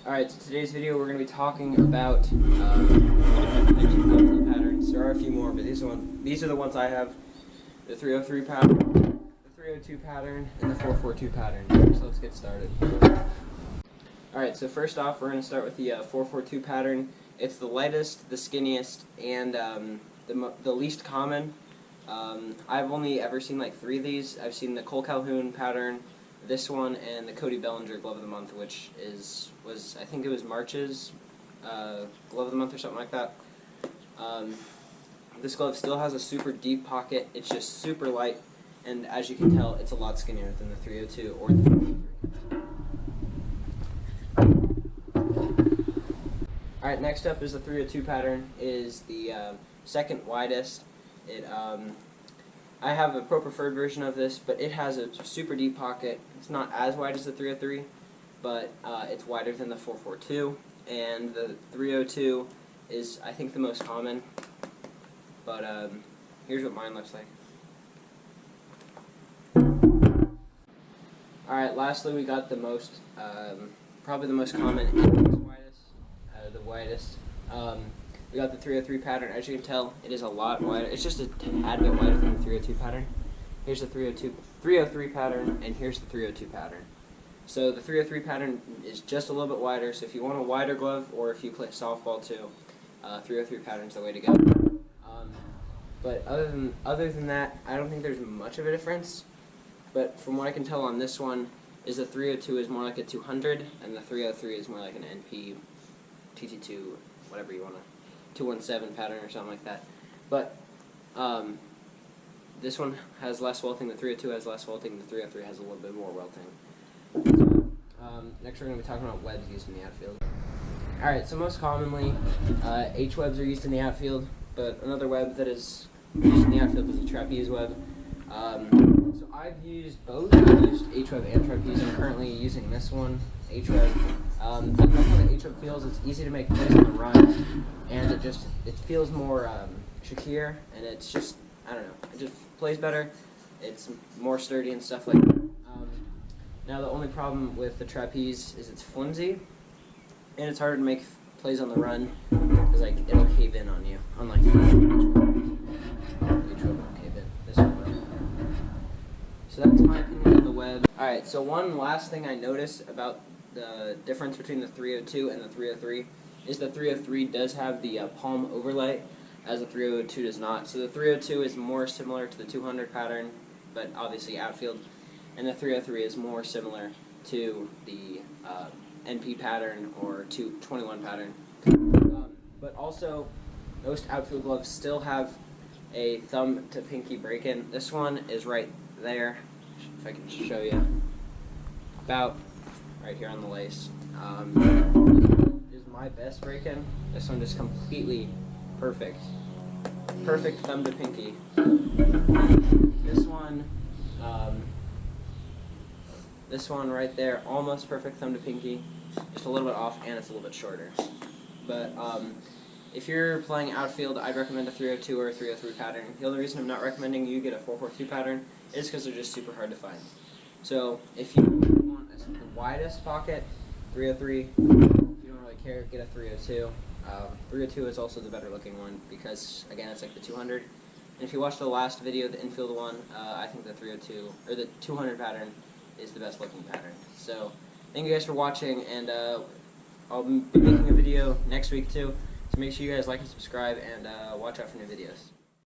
Alright, so today's video we're going to be talking about different types of outfield patterns. There are a few more, but these are the ones I have. The 303 pattern, the 302 pattern, and the 442 pattern. So let's get started. Alright, so first off we're going to start with the 442 pattern. It's the lightest, the skinniest, and the least common. I've only ever seen like 3 of these. I've seen the Cole Calhoun pattern, this one, and the Cody Bellinger Glove of the Month, which was I think it was March's Glove of the Month or something like that. This glove still has a super deep pocket. It's just super light, and as you can tell, it's a lot skinnier than the 302 or the 303. Alright, next up is the 302 pattern. It is the second widest. I have a preferred version of this, but it has a super deep pocket. It's not as wide as the 303, but it's wider than the 442, and the 302 is, I think, the most common. But here's what mine looks like. Alright, lastly we got the most, probably the most common and the widest. We got the 303 pattern. As you can tell, it is a lot wider. It's just a tad bit wider than the 302 pattern. Here's the 303 pattern, and here's the 302 pattern. So the 303 pattern is just a little bit wider, so if you want a wider glove, or if you play softball too, 303 pattern is the way to go. But other than that, I don't think there's much of a difference. But from what I can tell on this one, is the 302 is more like a 200, and the 303 is more like an NP, TT2, whatever you want to. 217 pattern or something like that. But this one has less welting, the 302 has less welting, the 303 has a little bit more welting. So, next we're going to be talking about webs used in the outfield. Alright, so most commonly H-webs are used in the outfield, but another web that is used in the outfield is a trapeze web. So I've used both. I've used H-web and trapeze. I'm currently using this one, H-web. I like how the H-web feels. It's easy to make plays on the run, and it feels more secure, and it's just, I don't know, it just plays better. It's more sturdy and stuff like that. Now the only problem with the trapeze is it's flimsy, and it's harder to make plays on the run, because like it'll cave in on you, unlike the H-web won't cave in. This one will. So that's my opinion on the web. Alright, so one last thing I noticed about the difference between the 302 and the 303 is the 303 does have the palm overlay, as the 302 does not. So the 302 is more similar to the 200 pattern, but obviously outfield, and the 303 is more similar to the NP pattern or 221 pattern. But also, most outfield gloves still have a thumb to pinky break-in. This one is right there, if I can show you, about right here on the lace. This is my best break-in. This one is completely perfect. Perfect thumb to pinky. This one right there, almost perfect thumb to pinky. Just a little bit off, and it's a little bit shorter. But if you're playing outfield, I'd recommend a 302 or a 303 pattern. The only reason I'm not recommending you get a 442 pattern is because they're just super hard to find. So if you want the widest pocket, 303. If you don't really care, get a 302. 302 is also the better looking one because, again, it's like the 200. And if you watch the last video, the infield one, I think the 302 or the 200 pattern is the best looking pattern. So thank you guys for watching, and I'll be making a video next week too. So make sure you guys like and subscribe, and watch out for new videos.